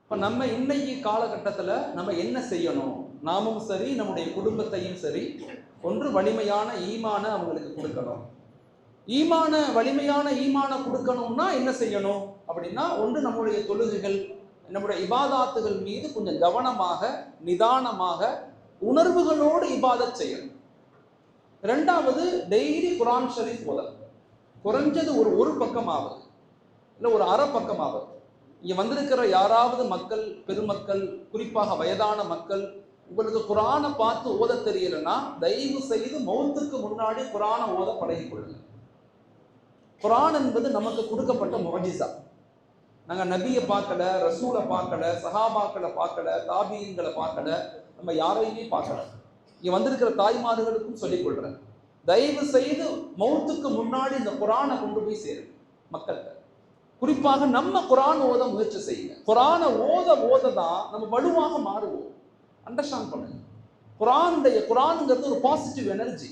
இப்போ நம்ம இன்னைக்கு காலகட்டத்தில் நம்ம என்ன செய்யணும்? நாமும் சரி, நம்முடைய குடும்பத்தையும் சரி, ஒன்று வலிமையான ஈமான அவங்களுக்கு கொடுக்கணும். வலிமையான ஈமான கொடுக்கணும்னா என்ன செய்யணும் அப்படின்னா, ஒன்று நம்முடைய தொழுகைகள், நம்முடைய இபாதாத்துகள் மீது கொஞ்சம் கவனமாக, நிதானமாக, உணர்வுகளோடு இபாதத் செய்யணும். ரெண்டாவது, டெய்லி குரான் ஷரீஃப் ஓதணும். குறைஞ்சது ஒரு பக்கமாவது, இல்லை ஒரு அரை பக்கமாவது. இங்க வந்திருக்கிற யாராவது மக்கள், பெருமக்கள், குறிப்பாக வயதான மக்கள், உங்களுக்கு குரானை பார்த்து ஓத தெரியலன்னா தயவு செய்து மௌத்துக்கு முன்னாடி குரானை ஓத பழகிக் கொள்ளுங்க. குரான் என்பது நமக்கு கொடுக்கப்பட்ட முஅஜிஸா. நாங்கள் நபியை பார்க்கல, ரசூலை பார்க்கல, சஹாபாக்களை பார்க்கல, தாபீன்களை பார்க்கல, நம்ம யாரையுமே பார்க்கல. இங்க வந்திருக்கிற தாய்மார்களுக்கும் சொல்லிக் கொள்றேன், தயவு செய்து மௌத்துக்கு முன்னாடி இந்த குரானை கொண்டு போய் சேருங்க மக்கள்கிட்ட. குறிப்பாக நம்ம குரான் ஓத முயற்சி செய்யுங்க. குரானை ஓத தான் நம்ம வலுவாக மாறுவோம். அண்டர்ஸ்டாண்ட் பண்ணுங்க. குரானுங்கிறது ஒரு பாசிட்டிவ் எனர்ஜி.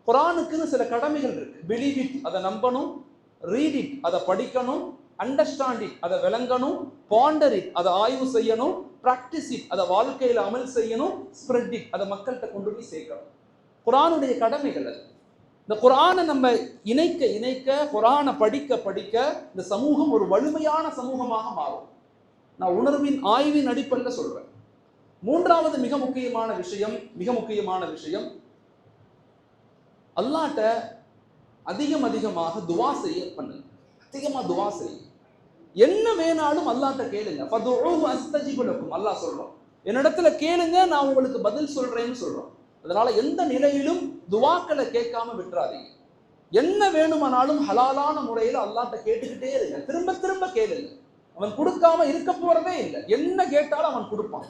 குரானுக்குன்னு சில கடமைகள் இருக்கு. பிலீவ் இட், அதை நம்பணும். ரீட் இட், அதை படிக்கணும். அண்டர்ஸ்டாண்ட் இட், அதை விளங்கணும். பாண்டர் இட், அதை ஆய்வு செய்யணும். பிராக்டிஸ் இட், அதை வாழ்க்கையில் அமல் செய்யணும். ஸ்ப்ரெட் இட், அதை மக்கள்கிட்ட கொண்டு போய் சேர்க்கணும். குரானுடைய கடமைகள் அது. இந்த குரானை நம்ம இணைக்க குரானை படிக்க இந்த சமூகம் ஒரு வலிமையான சமூகமாக மாறும். நான் உணர்வின் ஆய்வின் அடிப்படையில் சொல்றேன். மூன்றாவது மிக முக்கியமான விஷயம் அல்லாஹ்ட்ட அதிகமாக துவா செய்ய பண்ணுங்க. அதிகமா துவா செய்யுங்க. என்ன வேணாலும் அல்லாஹ்ட்ட கேளுங்க. ஃபதுஊஹு அஸ்தஜிபு லக்கும், அல்லாஹ் சொல்றோம், என்னிடத்துல கேளுங்க, நான் உங்களுக்கு பதில் சொல்றேன்னு சொல்றோம். அதனால எந்த நிலையிலும் துவாக்களை கேட்காம விட்டுறாதீங்க. என்ன வேணுமானாலும் ஹலாலான முறையில் அல்லாஹ்ட்ட கேட்டுக்கிட்டே இருங்க. திரும்ப திரும்ப கேளுங்க. அவன் கொடுக்காம இருக்க போறதே இல்லை. என்ன கேட்டாலும் அவன் கொடுப்பான்.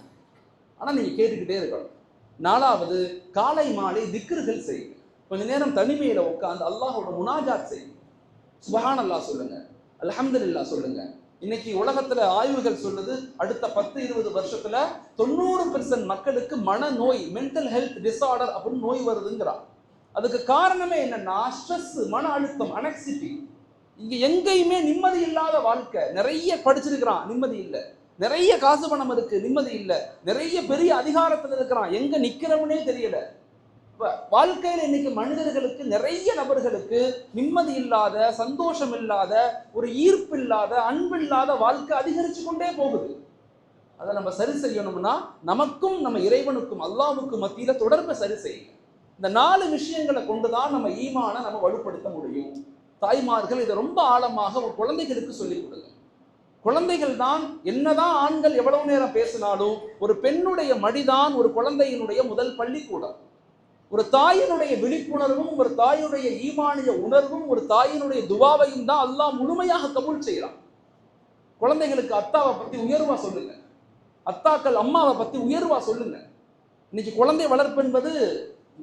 ஆனா நீங்க கேட்டுக்கிட்டே இருக்கணும். நாலாவது, காலை மாலை திக்ருகள் செய்யுங்க. கொஞ்ச நேரம் தனிமையில உட்கார்ந்து அல்லாஹோட முனாஜாத் செய்யுங்க. சுப்ஹானல்லாஹ் சொல்லுங்க, அல்ஹம்துலில்லாஹ் சொல்லுங்க. இன்னைக்கு உலகத்துல ஆய்வுகள் சொல்லுது, அடுத்த 10-20 வருஷத்துல 90% மக்களுக்கு மனநோய், மென்டல் ஹெல்த் டிசார்டர் அப்படின்னு நோய் வருதுங்கிறான். அதுக்கு காரணமே என்னன்னா ஸ்ட்ரெஸ், மன அழுத்தம், அனெக்சிட்டி. இங்க எங்கேயுமே நிம்மதி இல்லாத வாழ்க்கை. நிறைய படிச்சிருக்கிறான், நிம்மதி இல்லை. நிறைய காசு பணம் இருக்கு, நிம்மதி இல்லை. நிறைய பெரிய அதிகாரத்தில் இருக்கிறான், எங்க நிக்கிறவனே தெரியல. வாழ்க்கையில் இன்னைக்கு மனிதர்களுக்கு, நிறைய நபர்களுக்கு நிம்மதி இல்லாத, சந்தோஷம் இல்லாத, ஒரு ஈர்ப்பு இல்லாத, அன்பு இல்லாத வாழ்க்கை அதிகரிச்சு கொண்டே போகுது. அதை நம்ம சரி செய்யணும்னா நமக்கும் நம்ம இறைவனுக்கும் அல்லாஹ்வுக்கும் மத்தியில தொடர்பை சரி செய்யுங்க. இந்த 4 விஷயங்களை கொண்டுதான் நம்ம ஈமானை நம்ம வலுப்படுத்த முடியும். தாய்மார்கள் இதை ரொம்ப ஆழமாக ஒரு குழந்தைகளுக்கு சொல்லிக் கொடுங்க. குழந்தைகள் தான், என்னதான் ஆண்கள் எவ்வளவு நேரம் பேசினாலும், ஒரு பெண்ணுடைய மடிதான் ஒரு குழந்தையினுடைய முதல் பள்ளிக்கூடம். ஒரு தாயினுடைய விழிப்புணர்வும், ஒரு தாயினுடைய ஈமானிய உணர்வும், ஒரு தாயினுடைய துவாவையும் தான் அல்லாஹ் முழுமையாக கபூல் செய்யறான். குழந்தைகளுக்கு அத்தாவை பத்தி உயர்வா சொல்லுங்க. அத்தாக்கள் அம்மாவை பத்தி உயர்வா சொல்லுங்க. இன்னைக்கு குழந்தை வளர்ப்பு என்பது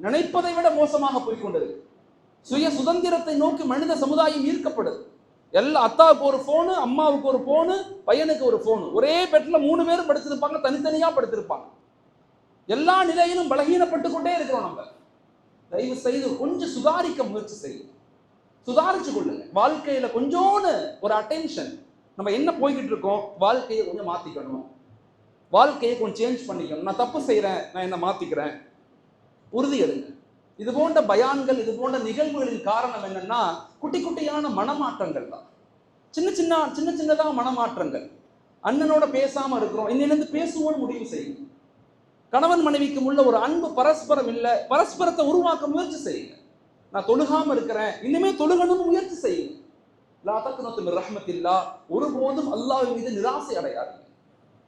நினைப்பதை விட மோசமாக போய்கொண்டிருக்கு. சுய சுதந்திரத்தை நோக்கி மனித சமுதாயம் ஈர்க்கப்படுது. அத்தாவுக்கு ஒரு போனு, அம்மாவுக்கு ஒரு போனு, பையனுக்கு ஒரு போனு. ஒரே பெட்ல 3 பேரும் படுத்திருப்பாங்க, தனித்தனியா படுத்திருப்பாங்க. எல்லா நிலையிலும் பலகீனப்பட்டு கொண்டே இருக்கிறோம். நம்ம தயவு செய்து கொஞ்சம் சுதாரிக்க முயற்சி செய்யுங்க. சுதாரிச்சு கொள்ளுங்க. வாழ்க்கையில கொஞ்சோன்னு ஒரு அட்டென்ஷன். நம்ம என்ன போய்கிட்டு இருக்கோம், வாழ்க்கையை கொஞ்சம் மாத்திக்கணும். வாழ்க்கையை கொஞ்சம் சேஞ்ச் பண்ணிக்கணும். நான் தப்பு செய்யறேன், நான் என்ன மாத்திக்கிறேன். உறுதி எடுங்க. இது போன்ற பயான்கள், இது போன்ற நிகழ்வுகளின் காரணம் என்னன்னா, குட்டி குட்டியான மனமாற்றங்கள் தான். சின்னதாக மனமாற்றங்கள். அண்ணனோட பேசாம இருக்கிறோம், இன்னிலிருந்து பேசுவோம்னு முடிவு செய்யுங்க. கணவன் மனைவிக்கு உள்ள ஒரு அன்பு பரஸ்பரம் இல்லை, பரஸ்பரத்தை உருவாக்க முயற்சி செய்யுங்க. நான் தொழுகாம இருக்கிறேன், இனிமே தொழுகணும்னு முயற்சி செய்யுங்க. லா தக்னது மின் ரஹ்மத்தில்லாஹ், ஒருபோதும் அல்லாஹ் மீது நிராசை அடையாதீங்க.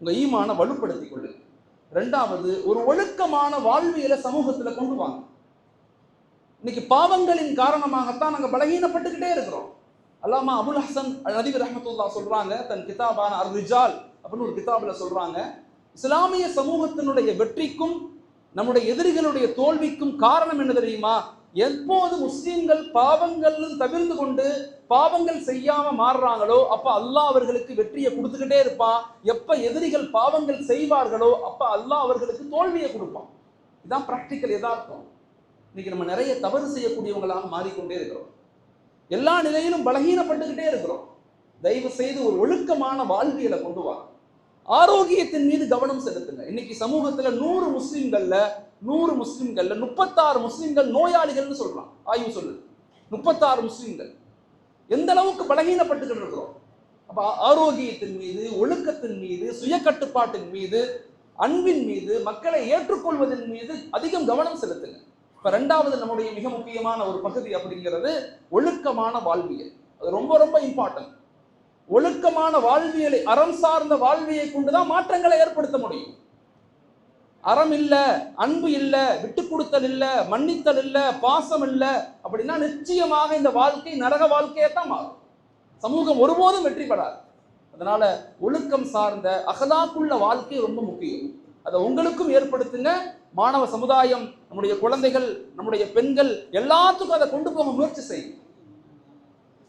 உங்க ஈமான வலுப்படுத்திக் கொள்ளுங்க. ரெண்டாவது, ஒரு ஒழுக்கமான வாழ்வியலை சமூகத்துல கொண்டு வாங்க. இன்னைக்கு பாவங்களின் காரணமாகத்தான் நாங்க பலகீனப்பட்டுக்கிட்டே இருக்கிறோம். அல்லாமா அபுல் ஹசன் நதவி ரஹ்மத்துல்லாஹ் சொல்றாங்க, தன் கிதாபான அர் ரிஜால் அப்படின்னு ஒரு கிதாபுல சொல்றாங்க, இஸ்லாமிய சமூகத்தினுடைய வெற்றிக்கும் நம்முடைய எதிரிகளுடைய தோல்விக்கும் காரணம் என்ன தெரியுமா? எப்போது முஸ்லிம்கள் பாவங்கள் தவிர்த்து கொண்டு பாவங்கள் செய்யாம மாறுறாங்களோ அப்ப அல்லாஹ் அவர்களுக்கு வெற்றியை கொடுத்துக்கிட்டே இருப்பான். எப்ப எதிரிகள் பாவங்கள் செய்வார்களோ அப்ப அல்லாஹ் அவர்களுக்கு தோல்வியை கொடுப்பான். இதுதான் பிராக்டிக்கல் யதார்த்தம். இன்னைக்கு நம்ம நிறைய தவறு செய்யக்கூடியவங்களாக மாறிக்கொண்டே இருக்கிறோம். எல்லா நிலையிலும் பலகீனப்பட்டுக்கிட்டே இருக்கிறோம். தயவு செய்து ஒரு ஒழுக்கமான வாழ்வியலை கொண்டு வா. ஆரோக்கியத்தின் மீது கவனம் செலுத்துங்க. இன்னைக்கு சமூகத்துல 100 முஸ்லிம்கள்ல 36 முஸ்லிம்கள் நோயாளிகள்னு சொல்றான். ஆய்வு சொல்லுது 36 முஸ்லிம்கள். எந்த அளவுக்கு பலகீனப்பட்டுக்கிட்டு இருக்கிறோம். அப்ப ஆரோக்கியத்தின் மீது, ஒழுக்கத்தின் மீது, சுய கட்டுப்பாட்டின் மீது, அன்பின் மீது, மக்களை ஏற்றுக்கொள்வதன் மீது அதிகம் கவனம் செலுத்துங்க. இப்ப 2வது நம்முடைய மிக முக்கியமான ஒரு பகுதி அப்படிங்கிறது ஒழுக்கமான வாழ்வியல். அது ரொம்ப ரொம்ப இம்பார்ட்டன்ட். ஒழுக்கமான வாழ்வியலை, அறம் சார்ந்த வாழ்வியை கொண்டுதான் மாற்றங்களை ஏற்படுத்த முடியும். அறம் இல்ல, அன்பு இல்ல, விட்டு கொடுத்தல் இல்ல, மன்னித்தல் இல்ல, பாசம் இல்ல அப்படின்னா நிச்சயமாக இந்த வாழ்க்கை நரக வாழ்க்கையை தான் மாறும். சமூகம் ஒருபோதும் வெற்றி பெறாது. அதனால ஒழுக்கம் சார்ந்த அகலாக்குள்ள வாழ்க்கை ரொம்ப முக்கியம். அதை உங்களுக்கும் ஏற்படுத்துங்க. மாணவ சமுதாயம், நம்முடைய குழந்தைகள், நம்முடைய பெண்கள் எல்லாத்துக்கும் அதை கொண்டு போக முயற்சி செய்யும்.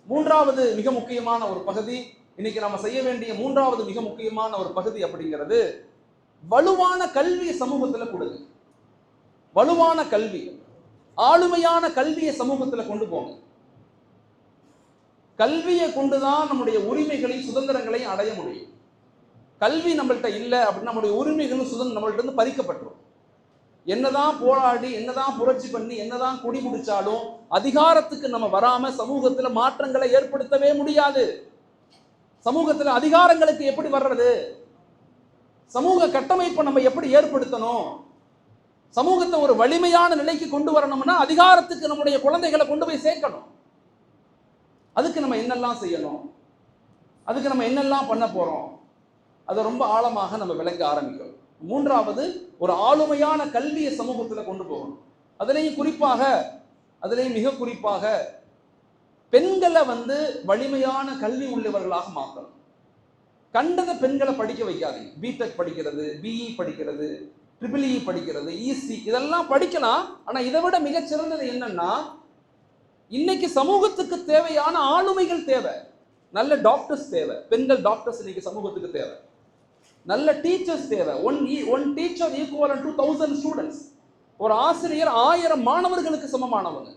3வது மிக முக்கியமான ஒரு பகுதி, இன்னைக்கு நம்ம செய்ய வேண்டிய 3வது மிக முக்கியமான ஒரு பகுதி அப்படிங்கிறது வலுவான கல்வியை சமூகத்துல கொடுங்க. வலுவான கல்வி, ஆளுமையான கல்வியை சமூகத்துல கொண்டு போங்க. கல்வியை கொண்டுதான் நம்முடைய உரிமைகளையும் சுதந்திரங்களையும் அடைய முடியும். கல்வி நம்மள்கிட்ட இல்லை அப்படின்னா நம்முடைய உரிமைகளும் சுதந்திரம் நம்மள்ட்ட இருந்து பறிக்கப்பட்டுரும். என்னதான் போராடி, என்னதான் புரட்சி பண்ணி, என்னதான் குடி முடிச்சாலும் அதிகாரத்துக்கு நம்ம வராம சமூகத்துல மாற்றங்களை ஏற்படுத்தவே முடியாது. சமூகத்துல அதிகாரங்களுக்கு எப்படி வர்றது? சமூக கட்டமைப்பை நம்ம எப்படி ஏற்படுத்தணும்? சமூகத்தை ஒரு வலிமையான நிலைக்கு கொண்டு வரணும்னா அதிகாரத்துக்கு நம்முடைய குழந்தைகளை கொண்டு போய் சேர்க்கணும். அதுக்கு நம்ம என்னெல்லாம் செய்யணும், அதுக்கு நம்ம என்னெல்லாம் பண்ண போறோம், அதை ரொம்ப ஆழமாக நம்ம விளங்க ஆரம்பிக்கணும். 3வது ஒரு ஆளுமையான கல்வியை சமூகத்துல கொண்டு போகணும். அதுலேயும் மிக குறிப்பாக பெண்களை வலிமையான கல்வி உள்ளவர்களாக மாற்றணும். கண்டத பெண்களை படிக்க வைக்காதீங்க. பிடெக் படிக்கிறது, பிஇ படிக்கிறது, ட்ரிபிள்இ படிக்கிறது, இசி இதெல்லாம் படிக்கலாம். ஆனா இதை விட மிகச்சிறந்தது என்னன்னா, இன்னைக்கு சமூகத்துக்கு தேவையான ஆளுமைகள் தேவை. நல்ல டாக்டர்ஸ் தேவை. பெண்கள் டாக்டர்ஸ் இன்னைக்கு சமூகத்துக்கு தேவை. நல்ல டீச்சர்ஸ் தேவை. One teacher equal to 1000 students. ஒரு ஆசிரியர் 1000 மாணவர்களுக்கு சமமானவங்க.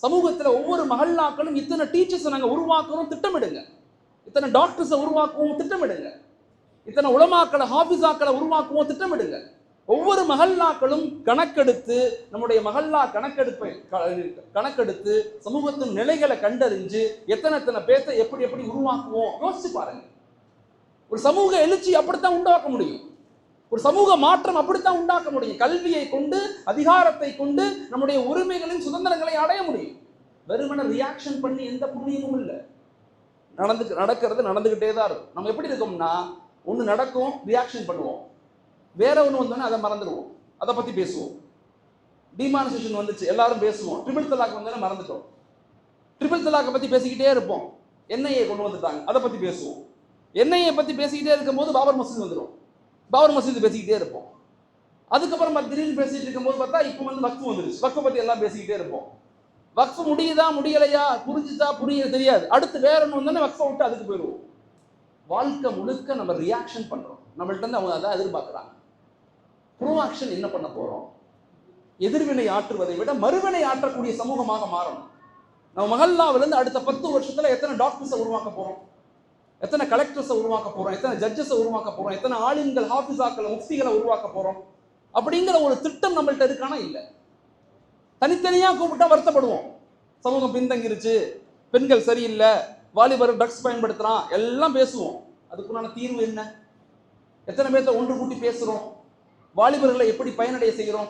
சமூகத்தில் ஒவ்வொரு மஹல்லாக்களும் இத்தனை டீச்சர்ஸை நாங்கள் உருவாக்கணும், திட்டமிடுங்க. இத்தனை டாக்டர்ஸை உருவாக்குவோம், திட்டமிடுங்க. இத்தனை உலமாக்களை, ஹாஃபிஸாக்களை உருவாக்குவோம், திட்டமிடுங்க. ஒவ்வொரு மஹல்லாக்களும் கணக்கெடுத்து, நம்முடைய மஹல்லா கணக்கெடுத்து சமூகத்தின் நிலைகளை கண்டறிஞ்சு எத்தனை பேர்த்தை எப்படி எப்படி உருவாக்குவோம் யோசிச்சு பாருங்க. ஒரு சமூக எழுச்சி அப்படித்தான் உண்டாக்க முடியும். ஒரு சமூக மாற்றம் அப்படித்தான் உண்டாக்க முடியும். கல்வியை கொண்டு, அதிகாரத்தை கொண்டு நம்முடைய உரிமைகளையும் சுதந்திரங்களையும் அடைய முடியும். வெறுமன ரியாக்ஷன் பண்ணி எந்த புண்ணியமும் இல்லை. நடக்கிறது நடந்துகிட்டே தான் இருக்கும். நம்ம எப்படி இருக்கோம்னா, ஒன்று நடக்கும், ரியாக்ஷன் பண்ணுவோம். வேற ஒன்று வந்தோன்னா அதை மறந்துடுவோம், அதை பற்றி பேசுவோம். டிமானிசேஷன் வந்துச்சு, எல்லாரும் பேசுவோம். ட்ரிபிள் தலாக் வந்தோன்னா மறந்துட்டோம். ட்ரிபிள் தலாக்கை பற்றி பேசிக்கிட்டே இருப்போம். என்ஐஏ கொண்டு வந்துட்டாங்க, அதை பற்றி பேசுவோம். என்ஐஏ பற்றி பேசிக்கிட்டே இருக்கும்போது பாபர் மசூதி வந்துடும், பாபர் மசூதி பேசிக்கிட்டே இருப்போம். அதுக்கப்புறம் திடீர்னு பேசிட்டு இருக்கும்போது பார்த்தா இப்போ வக்ஃபு வந்துருச்சு, வக்ஃபை பற்றி எல்லாம் பேசிக்கிட்டே இருப்போம். வக்ஃபு முடியுதா முடியலையா, புரிஞ்சுதா புரிய தெரியாது. அடுத்து வேற ஒன்று வந்தோன்னே வக்ஃபை விட்டு அதுக்கு போயிடுவோம். வாழ்க்கை முழுக்க நம்ம ரியாக்ஷன் பண்ணுறோம். நம்மள்ட்ட இருந்து அவங்க அதான் எதிர்பார்க்குறாங்க. ப்ரோஆக்ஷன் என்ன பண்ண போகிறோம்? எதிர்வினை ஆற்றுவதை விட மறுவினை ஆற்றக்கூடிய சமூகமாக மாறணும். நம்ம மஹல்லாவிலேருந்து அடுத்த 10 வருஷத்துல எத்தனை டாக்டர்ஸை உருவாக்க போகிறோம், எத்தனை கலெக்டர்ஸை உருவாக்க போகிறோம், எத்தனை ஜட்ஜஸை உருவாக்க போகிறோம், எத்தனை ஆலிம்கள், ஹாஃபிஸாக்களை, முஃப்திகளை உருவாக்க போகிறோம் அப்படிங்கிற ஒரு திட்டம் நம்மள்ட்ட இருக்கானா? இல்லை. தனித்தனியாக கூப்பிட்டா வருத்தப்படுவோம். சமூகம் பின்தங்கிருச்சு, பெண்கள் சரியில்லை, வாலிபர் ட்ரக்ஸ் பயன்படுத்துகிறான், எல்லாம் பேசுவோம். அதுக்குண்டான தீர்வு என்ன? எத்தனை பேர்த்த ஒன்று கூட்டி பேசுகிறோம்? வாலிபர்களை எப்படி பயனடைய செய்கிறோம்?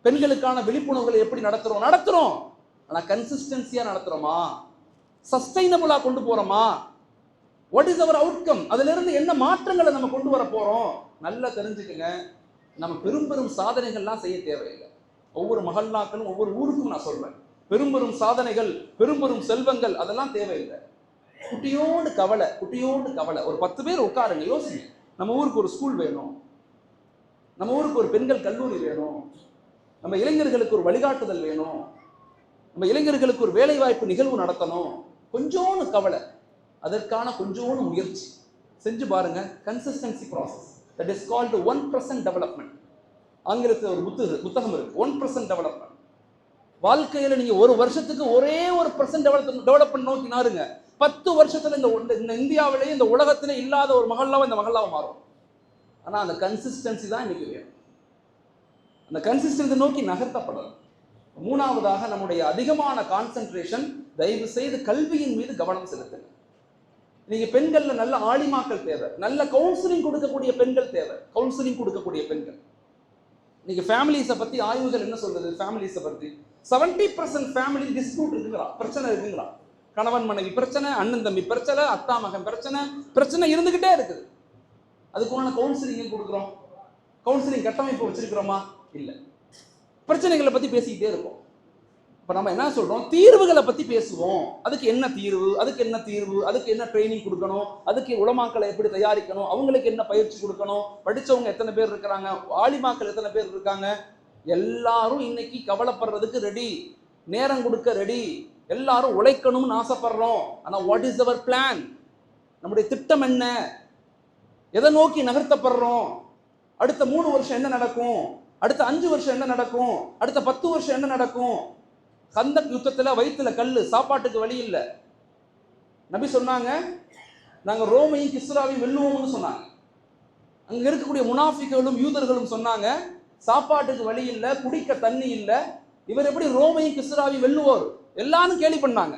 பெண்களுக்கான விழிப்புணர்வுகளை எப்படி நடத்துகிறோம்? ஆனால் கன்சிஸ்டன்சியாக நடத்துகிறோமா? சஸ்டைனபிளாக கொண்டு போகிறோமா? What is our outcome? அதிலிருந்து என்ன மாற்றங்களை நம்ம கொண்டு வர போகிறோம்? நல்லா தெரிஞ்சுக்கங்க. நம்ம பெரும் சாதனைகள்லாம் செய்ய தேவையில்லை. ஒவ்வொரு மஹல்லாக்களும், ஒவ்வொரு ஊருக்கும் நான் சொல்கிறேன், பெரும் சாதனைகள், பெரும் செல்வங்கள் அதெல்லாம் தேவையில்லை. குட்டியோண்டு கவலை. ஒரு 10 பேர் உட்காருங்க, யோசிங்க. நம்ம ஊருக்கு ஒரு ஸ்கூல் வேணும், நம்ம ஊருக்கு ஒரு பெண்கள் கல்லூரி வேணும், நம்ம இளைஞர்களுக்கு ஒரு வழிகாட்டுதல் வேணும், நம்ம இளைஞர்களுக்கு ஒரு வேலைவாய்ப்பு நிகழ்வு நடத்தணும். கொஞ்சோண்டு கவலை, அதற்கான கொஞ்சோண்டு முயற்சி செஞ்சு பாருங்க. Consistency process, that is called 1% development. ஆங்கிலத்தில் ஒரு புத்தகம் இருக்கு, 1% டெவலப்மெண்ட். வாழ்க்கையில் நீங்க ஒரு வருஷத்துக்கு ஒரே ஒரு டெவலப்மெண்ட் நோக்கி நாருங்க. 10 வருஷத்துல இந்த இந்தியாவிலேயே, இந்த உலகத்திலே இல்லாத ஒரு மஹல்லாவை இந்த மஹல்லாவை மாறும். ஆனால் அந்த கன்சிஸ்டன்சி தான் இன்னைக்கு வேணும். அந்த கன்சிஸ்டன்சி நோக்கி நகர்த்தப்படணும். மூணாவதாக நம்முடைய அதிகமான கான்சென்ட்ரேஷன் தயவு செய்து கல்வியின் மீது கவனம் செலுத்துங்க. நீங்க பெண்கள்ல நல்ல ஆலிமாக்கள் தேவை, நல்ல கவுன்சிலிங் கொடுக்கக்கூடிய பெண்கள் தேவை, கவுன்சிலிங் கொடுக்கக்கூடிய பெண்கள். இன்னைக்கு ஃபேமிலிஸை பத்தி ஆய்வுகள் என்ன சொல்றது? ஃபேமிலிஸை பத்தி 70% ஃபேமிலி டிஸ்பியூட் இருக்குங்களா, பிரச்சனை இருக்குங்களா, கணவன் மனைவி பிரச்சனை, அண்ணன் தம்பி பிரச்சனை, அத்தா மகன் பிரச்சனை இருந்துகிட்டே இருக்குது. அதுக்குள்ள கவுன்சிலிங் கொடுக்குறோம்? கவுன்சிலிங் கட்டமைப்பு வச்சிருக்கிறோமா? இல்லை. பிரச்சனைகளை பத்தி பேசிக்கிட்டே இருக்கோம். இப்போ நம்ம என்ன சொல்றோம்? தீர்வுகளை பத்தி பேசுவோம். அதுக்கு என்ன தீர்வு, அதுக்கு என்ன தீர்வு, அதுக்கு என்ன ட்ரைனிங் கொடுக்கணும், அதுக்கு உலமாக்களை எப்படி தயாரிக்கணும், அவங்களுக்கு என்ன பயிற்சி கொடுக்கணும், படிச்சவங்க எத்தனை பேர் இருக்கிறாங்க, ஆலிமாக்கள் எத்தனை பேர் இருக்காங்க, எல்லாரும் இன்னைக்கு கவலைப்படுறதுக்கு ரெடி, நேரம் கொடுக்க ரெடி, எல்லாரும் உழைக்கணும்னு ஆசைப்படுறோம். ஆனா வாட் இஸ் அவர் பிளான்? நம்முடைய திட்டம் என்ன? எதை நோக்கி நகர்த்தப்படுறோம்? அடுத்த 3 வருஷம் என்ன நடக்கும், அடுத்த 5 வருஷம் என்ன நடக்கும், அடுத்த 10 வருஷம் என்ன நடக்கும்? கந்தக் யுத்தத்துல வயிற்றுல கல்லு, சாப்பாட்டுக்கு வழி இல்லை. நபி சொன்னாங்க, நாங்க ரோமையும் கிஸ்ராவையும் வெல்லுவோம்னு சொன்னாங்க. அங்க இருக்கக்கூடிய முனாஃபிக்களும் யூதர்களும் சொன்னாங்க, சாப்பாட்டுக்கு வழி இல்லை, குடிக்க தண்ணி இல்லை, இவர் எப்படி ரோமையும் கிஸ்ராவையும் வெல்லுவார்? எல்லாரும் கேலி பண்ணாங்க.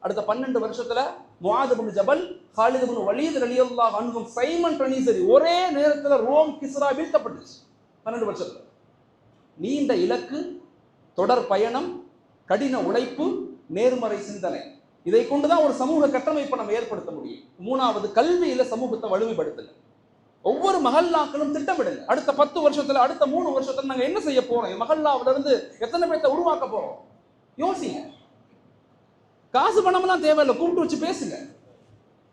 அடுத்த 12 வருஷத்துல முஆத் இப்னு ஜபல், காலித் இப்னு வலீத் ரலியல்லாஹு அன்ஹும், சைமன் டனீசரி ஒரே நேரத்துல ரோம் கிஸ்ரா வீழ்த்தப்பட்டுச்சு. 12 வருஷத்துல. நீண்ட இலக்கு, தொடர் பயணம், கடின உழைப்பு, நேர்மறை சிந்தனை, இதை கொண்டுதான் ஒரு சமூக கட்டமைப்பை நம்ம ஏற்படுத்த முடியும். மூணாவது, கல்வியில சமூகத்தை வலிமைப்படுத்துங்க. ஒவ்வொரு மஹல்லாக்களும் திட்டமிடுங்க. அடுத்த 10 வருஷத்துல, அடுத்த 3 வருஷத்துல நாங்க என்ன செய்ய போறோம்? மஹல்லாவில இருந்து எத்தனை பேர்த்த உருவாக்க போறோம்? யோசிங்க. காசு பணம்லாம் தேவையில்லை, கூப்பிட்டு வச்சு பேசுங்க.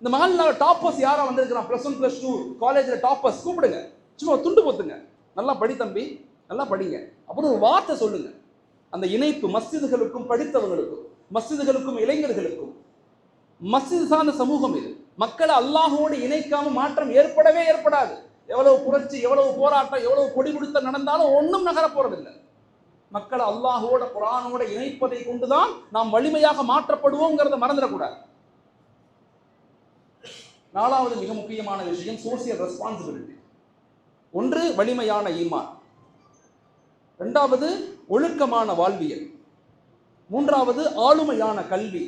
இந்த மஹல்லா டாப்பர்ஸ் யாரா வந்திருக்கிறான், +1 +2 காலேஜ்ல டாப்பர்ஸ் கூப்பிடுங்க. சும்மா துண்டு போத்துங்க, நல்லா படி தம்பி, நல்லா படிங்க. அப்புறம் ஒரு வார்த்தை சொல்லுங்க. அந்த இணைப்பு மஸ்ஜிதுகளுக்கும் படித்தவங்களுக்கும், மஸ்ஜிதுகளுக்கும் இளைஞர்களுக்கும். மஸ்ஜித் சார்ந்த சமூகம் இது. மக்களை அல்லாஹோடு இணைக்காம மாற்றம் ஏற்படவே ஏற்படாது. எவ்வளவு புரட்சி, எவ்வளவு போராட்டம், எவ்வளவு கொடி கொடுத்த நடந்தாலும் ஒன்றும் நகர போறதில்லை. மக்களை அல்லாஹோட குர்ஆனோட இணைப்பதை கொண்டுதான் நாம் வலிமையாக மாற்றப்படுவோங்கிறத மறந்துடக்கூடாது. 4வது மிக முக்கியமான விஷயம் சோசியல் ரெஸ்பான்சிபிலிட்டி. 1 வலிமையான ஈமான், 2வது ஒழுக்கமான வாழ்வியல், 3வது ஆளுமையான கல்வி,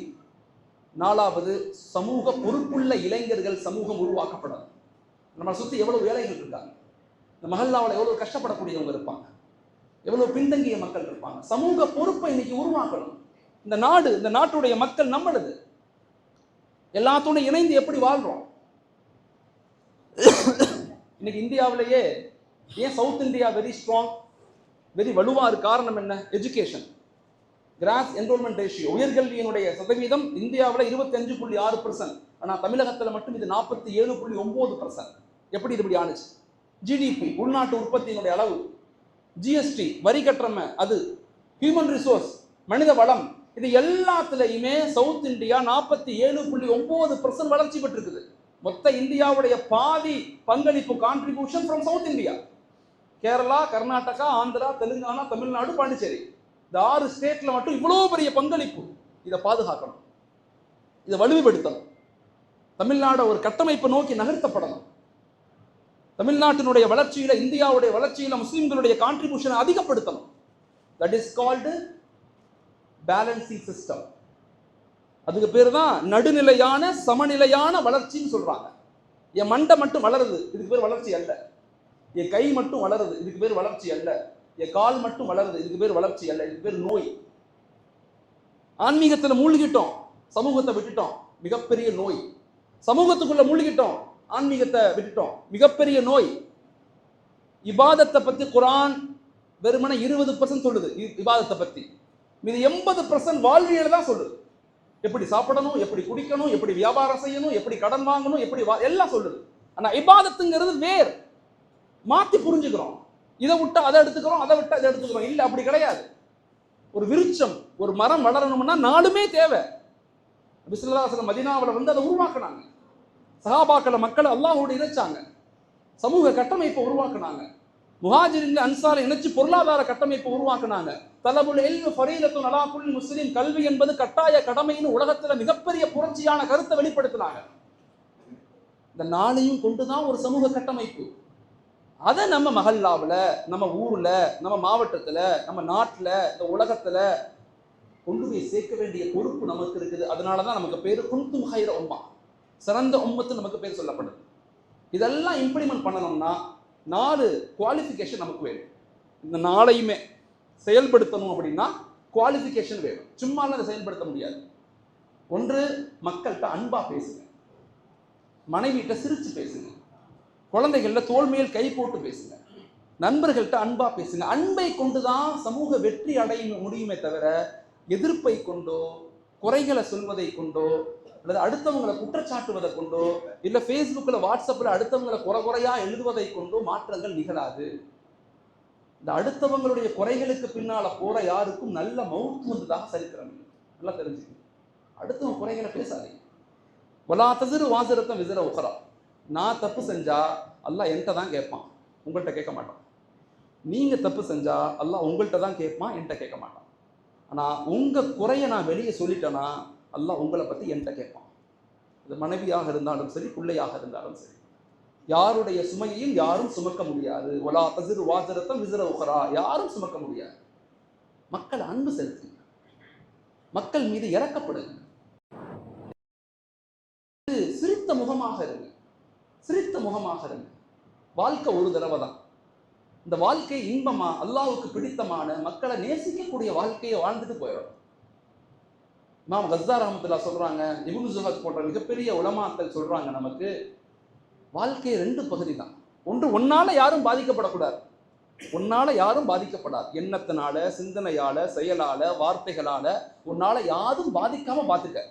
4வது சமூக பொறுப்புள்ள இளைஞர்கள் சமூகம் உருவாக்கப்படும். நம்ம சுத்தி எவ்வளவு வேலைகள் இருக்காங்க, இந்த மஹல்லாவில் எவ்வளவு கஷ்டப்படக்கூடியவங்க இருப்பாங்க, எவ்வளவு பின்தங்கிய மக்கள் இருப்பாங்க. சமூக பொறுப்பை இன்னைக்கு உருவாக்கணும். இந்த நாடு, இந்த நாட்டுடைய மக்கள் நம்மளுது. எல்லாத்தோட இணைந்து எப்படி வாழ்றோம்? இன்னைக்கு இந்தியாவிலேயே ஏன் south India very strong, very வலுவா இருக்கு? காரணம் என்ன? எஜுகேஷன், கிராஸ் என்ரோல்மெண்ட் ரேஷியோ, உயர்கல்வியினுடைய சதவீதம் இந்தியாவில் 25.6%. ஆனா தமிழகத்தில் மட்டும் இது 47.9%. எப்படி இது இப்படி ஆணுச்சு? ஜிடிபி, உள்நாட்டு உற்பத்தியினுடைய அளவு, ஜிஎஸ்டி, வரி கட்டணம், அது ஹியூமன் ரிசோர்ஸ், மனித வளம், இது எல்லாத்துலயுமே சவுத் இந்தியா 47.9% வளர்ச்சி பெற்றிருக்குது. மொத்த இந்தியாவுடைய பாதி பங்களிப்பு, contribution from south India. Kerala, Karnataka, Andhra, Telangana, Tamil Nadu, Pondicherry, இந்த 6 ஸ்டேட்ல மட்டும் இவ்வளவு பெரிய பங்களிப்பு. இதை பாதுகாக்கணும், இதை வலுப்படுத்தணும். தமிழ்நாடு ஒரு கட்டமைப்பை நோக்கி நகர்த்தப்படணும். தமிழ்நாட்டினுடைய வளர்ச்சியில, இந்தியாவுடைய வளர்ச்சியில முஸ்லிம்களுடைய கான்ட்ரிபியூஷனை அதிகப்படுத்தணும். That is called balancing system. அதுக்கு பேர் தான் நடுநிலையான சமநிலையான வளர்ச்சின்னு சொல்றாங்க. என் மண்டை மட்டும் வளருது, இதுக்கு பேர் வளர்ச்சி அல்ல. என் கை மட்டும் வளருது, இதுக்கு பேர் வளர்ச்சி அல்ல. என் கால் மட்டும் வளருது, இதுக்கு பேர் வளர்ச்சி அல்ல, இதுக்கு பேர் நோய். ஆன்மீகத்துல மூழ்கிட்டோம், சமூகத்தை விட்டுட்டோம், மிகப்பெரிய நோய். சமூகத்துக்குள்ள மூழ்கிட்டோம், ஆன்மீகத்தை விட்டுட்டோம், மிகப்பெரிய நோய். இபாதத்தை பத்தி குர்ஆன் வெறுமனே 20% சொல்லுது. இபாதத்தை பத்தி மீது 80% வாழ்வியல் தான் சொல்லுது. எப்படி சாப்பிடணும், எப்படி குடிக்கணும், எப்படி வியாபாரம் செய்யணும், எப்படி கடன் வாங்கணும், எப்படி எல்லாம் சொல்லுது. ஆனா இபாதத்துங்கிறது வேர். மாத்தி புரிஞ்சுக்கிறோம். இதை விட்டா அதை எடுத்துக்கிறோம், அதை விட்டா இதை எடுத்துக்கிறோம். இல்லை, அப்படி கிடையாது. ஒரு விருட்சம், ஒரு மரம் வளரணும்னா 4மே தேவை. நபி ஸல்லல்லாஹு அலைஹி வஸல்லம் மதீனாவுல வந்து அதை உருவாக்குனாங்க. சஹாபாக்களை, மக்களை அல்லாஹ்வோடு இணைச்சாங்க. சமூக கட்டமைப்பை உருவாக்குனாங்க. முஹாஜிரின் அன்சாரை இணைச்சு பொருளாதார கட்டமைப்பை உருவாக்குனாங்க. தலபுல் இல்மு ஃபரீலத்துன் அலா குல்லி முஸ்லிம், கல்வி என்பது கட்டாய கடமைன்னு உலகத்துல மிகப்பெரிய புரட்சியான கருத்தை வெளிப்படுத்தினாங்க. இந்த 4ஐயும் கொண்டுதான் ஒரு சமூக கட்டமைப்பு. அதை நம்ம மஹல்லாவில், நம்ம ஊரில், நம்ம மாவட்டத்தில், நம்ம நாட்டில், இந்த உலகத்தில் கொண்டு போய் சேர்க்க வேண்டிய பொறுப்பு நமக்கு இருக்குது. அதனால தான் நமக்கு பேர் குன்தும் ஹைர உம்மா, சிறந்த உம்மத்து நமக்கு பேர் சொல்லப்படுது. இதெல்லாம் இம்ப்ளிமெண்ட் பண்ணணும்னா 4 குவாலிஃபிகேஷன் நமக்கு வேணும். இந்த 4ஐயுமே செயல்படுத்தணும் அப்படின்னா குவாலிஃபிகேஷன் வேணும். சும்மாலாம் அதை செயல்படுத்த முடியாது. ஒன்று, மக்கள்கிட்ட அன்பா பேசுங்க, மனைவிட்ட சிரிச்சு பேசுங்க, குழந்தைகள்ல தோள் மேல் கை போட்டு பேசுங்க, நண்பர்கள்ட்ட அன்பா பேசுங்க. அன்பை கொண்டுதான் சமூக வெற்றி அடைய முடியுமே தவிர எதிர்ப்பை கொண்டோ, குறைகளை சொல்வதை கொண்டோ, அல்லது அடுத்தவங்களை குற்றச்சாட்டுவதை கொண்டோ, இல்ல ஃபேஸ்புக்கில் வாட்ஸ்அப்பில் அடுத்தவங்களை குறையா எழுதுவதை கொண்டோ மாற்றங்கள் நிகழாது. இந்த அடுத்தவங்களுடைய குறைகளுக்கு பின்னால போற யாருக்கும் நல்ல மவுத்து வந்ததாக சரித்திரம் நல்லா தெரிஞ்சுக்கணும். அடுத்தவங்க குறைகளை பேசாதீங்க. வலா தஸிரு வாஸிரத்துன் விஸர உக்ரா. நான் தப்பு செஞ்சா அல்லாஹ் என்கிட்ட தான் கேட்பான், உங்கள்கிட்ட கேட்க மாட்டான். நீங்க தப்பு செஞ்சா அல்லாஹ் உங்கள்கிட்ட தான் கேட்பான், என்கிட்ட கேட்க மாட்டான். ஆனா உங்க குறைய நான் வெளியே சொல்லிட்டேன்னா அல்லாஹ் உங்களை பத்தி என்கிட்ட கேட்பான். இது மனைவியாக இருந்தாலும் சரி, பிள்ளையாக இருந்தாலும் சரி. யாருடைய சுமையையும் யாரும் சுமக்க முடியாது. வலா தஸிரு வாஸிரத்துன் விஸர உக்ரா. யாரும் சுமக்க முடியாது. மக்கள் அன்பு செலுத்துங்க, மக்கள் மீது இறக்கப்படுங்க, சிரித்த முகமாக இருங்க, சிரித்த முகமாக இருங்க. வாழ்க்கை ஒரு தடவை தான். இந்த வாழ்க்கை இன்பமா, அல்லாஹ்வுக்கு பிடித்தமான, மக்களை நேசிக்கக்கூடிய வாழ்க்கையை வாழ்ந்துட்டு போயிடும். இமாம் கஸ்ஸாலி ரஹ்மத்துல்லாஹி சொல்றாங்க, இப்னு ஜுஹத் போன்ற மிகப்பெரிய உலமாக்கள் சொல்றாங்க, நமக்கு வாழ்க்கை 2 பகுதி தான். ஒன்று, உன்னால யாரும் பாதிக்கப்படக்கூடாது. உன்னால யாரும் பாதிக்கப்படாது. எண்ணத்தினால, சிந்தனையால, செயலால, வார்த்தைகளால உன்னால யாரும் பாதிக்காம பார்த்துக்க.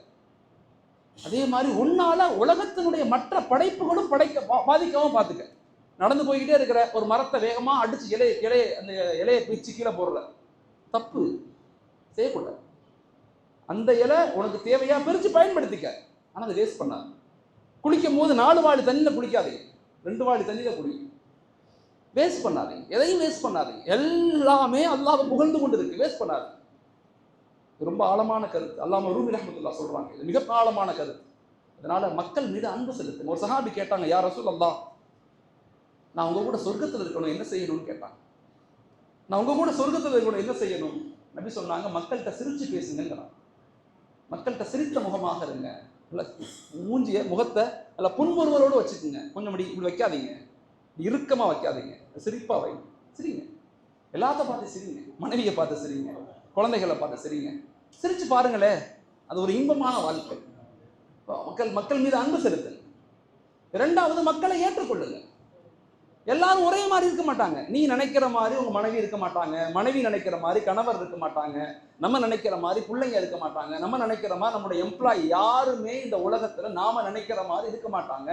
அதே மாதிரி உன்னால உலகத்தினுடைய மற்ற படைப்புகளும் பாதிக்காம பார்த்துக்க. நடந்து போய்கிட்டே இருக்கிற ஒரு மரத்தை வேகமா அடிச்சு அந்த இலையை பிச்சு கீழே போடுற தப்பு செய்யக்கூடாது. அந்த இலை உனக்கு தேவையா பிரிச்சு பயன்படுத்திக்க, ஆனா அதை வேஸ்ட் பண்ணாது. குளிக்கும் போது 4 வாளி தண்ணியில குளிக்காதீங்க, 2 வாளி தண்ணியில குளி. வேஸ்ட் பண்ணாதீங்க, எதையும் வேஸ்ட் பண்ணாதீங்க. எல்லாமே அல்லாஹ்வை புகழ்ந்து கொண்டு இருக்கு, வேஸ்ட் பண்ணாதீங்க. ரொம்ப ஆழமான கருத்து. அல்லாம ரூமி ரஹ்மத்துல்லாஹி சொல்றாங்க, இது மிக ஆழமான கருத்து. அதனால மக்கள் மீது அன்பு செலுத்துங்க. ஒரு சஹாபி கேட்டாங்க, யா ரசூலல்லாஹ், நான் உங்க கூட சொர்க்கத்தில் இருக்கணும், என்ன செய்யணும்னு கேட்டாங்க. நான் உங்க கூட சொர்க்கத்தில் இருக்கணும், என்ன செய்யணும்? நபி சொன்னாங்க, மக்கள்கிட்ட சிரிச்சு பேசுங்கிறாங்க. மக்கள்கிட்ட சிரித்த முகமாக இருங்க. மூஞ்சிய முகத்தை அல்ல புன்முறுவலோடு வச்சுக்கோங்க. கொஞ்சம் இப்படி வைக்காதீங்க, இறுக்கமா வைக்காதீங்க, சிரிப்பா வைங்க. சிரிங்க, எல்லாத்த பார்த்து சிரிங்க, மனைவியை பார்த்து சிரிங்க, குழந்தைகளை பார்த்து சிரிங்க. சிரிச்சு பாருங்களே, அது ஒரு இன்பமான வாழ்க்கை. மக்கள் மீது அன்பு செலுத்துங்க. 2வது, மக்களை ஏற்றுக்கொள்ளுங்க. எல்லாரும் ஒரே மாதிரி இருக்க மாட்டாங்க. நீ நினைக்கிற மாதிரி உங்க மனைவி இருக்க மாட்டாங்க, மனைவி நினைக்கிற மாதிரி கணவர் இருக்க மாட்டாங்க, நம்ம நினைக்கிற மாதிரி பிள்ளைங்க இருக்க மாட்டாங்க, நம்ம நினைக்கிற மாதிரி நம்முடைய எம்ப்ளாயி யாருமே இந்த உலகத்துல நாம நினைக்கிற மாதிரி இருக்க மாட்டாங்க.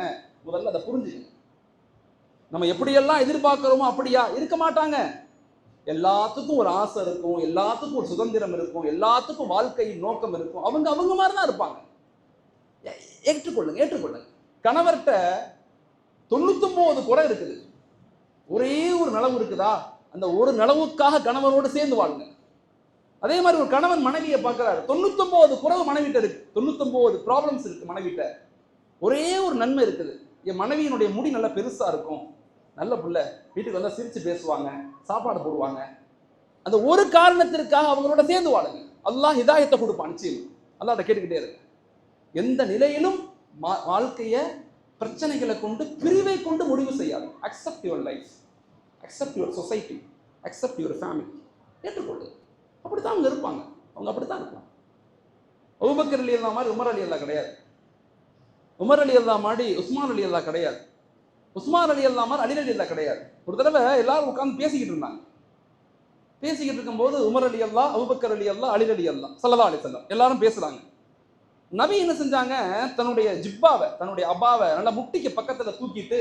முதல்ல அதை புரிஞ்சுக்கங்க. நம்ம எப்படியெல்லாம் எதிர்பார்க்கிறோமோ அப்படியா இருக்க மாட்டாங்க. எல்லாத்துக்கும் ஒரு ஆசை இருக்கும், எல்லாத்துக்கும் ஒரு சுதந்திரம் இருக்கும், எல்லாத்துக்கும் வாழ்க்கையின் நோக்கம் இருக்கும். அவங்க மாதிரி தான் இருப்பாங்க. ஏற்றுக்கொள்ளுங்க. கணவர்கிட்ட 99 குறை இருக்குது, ஒரே ஒரு நலவு இருக்குதா, அந்த ஒரு நலவுக்காக கணவனோடு சேர்ந்து வாழுங்க. அதே மாதிரி ஒரு கணவன் மனைவியை பார்க்கிறாரு, 99 குறைவு மனைவிட்ட இருக்கு, 99 ப்ராப்ளம்ஸ் இருக்கு மனைவிட்ட, ஒரே ஒரு நன்மை இருக்குது, என் மனைவியினுடைய முடி நல்லா பெருசா இருக்கும், நல்ல புள்ள, வீட்டுக்கு வந்தா சிரிச்சு பேசுவாங்க, சாப்பாடு போடுவாங்க. அந்த ஒரு காரணத்திற்காக அவங்களோட சேர்ந்து வாழுங்க. அல்லாஹ் ஹிதாயத்தை கொடுப்பான் நிச்சயம். அல்லாஹ் அதை கேட்டுக்கிட்டே இருக்கு. எந்த நிலையிலும் வாழ்க்கைய பிரச்சனைகளை கொண்டு, பிரிவை கொண்டு முடிவு செய்யாது. Accept your life, accept your society, accept your family. ஏற்றுக்கொள்ளு. அப்படித்தான் அவங்க இருப்பாங்க, அவங்க அப்படித்தான் இருப்பாங்க. அபூபக்கர் ரலியல்லாஹு மாதிரி உமர் ரலியல்லாஹு கிடையாது, உமர் ரலியல்லாஹு மாதிரி உஸ்மான் ரலியல்லாஹு கிடையாது, உஸ்மான் ரலியல்லாஹு மாதிரி அலி ரலியல்லாஹு கிடையாது. ஒரு தடவை எல்லாரும் உட்கார்ந்து பேசிக்கிட்டு இருந்தாங்க. பேசிக்கிட்டு இருக்கும்போது உமர் ரலியல்லாஹு, அபூபக்கர் ரலியல்லாஹு, அலி ரலியல்லாஹு ஸல்லல்லாஹு அலைஹி வஸல்லம் எல்லாரும் பேசுறாங்க. நபி என்ன செஞ்சாங்க, தன்னுடைய ஜிப்பாவை, தன்னுடைய அபாவை நல்லா முட்டிக்கு பக்கத்துல தூக்கிட்டு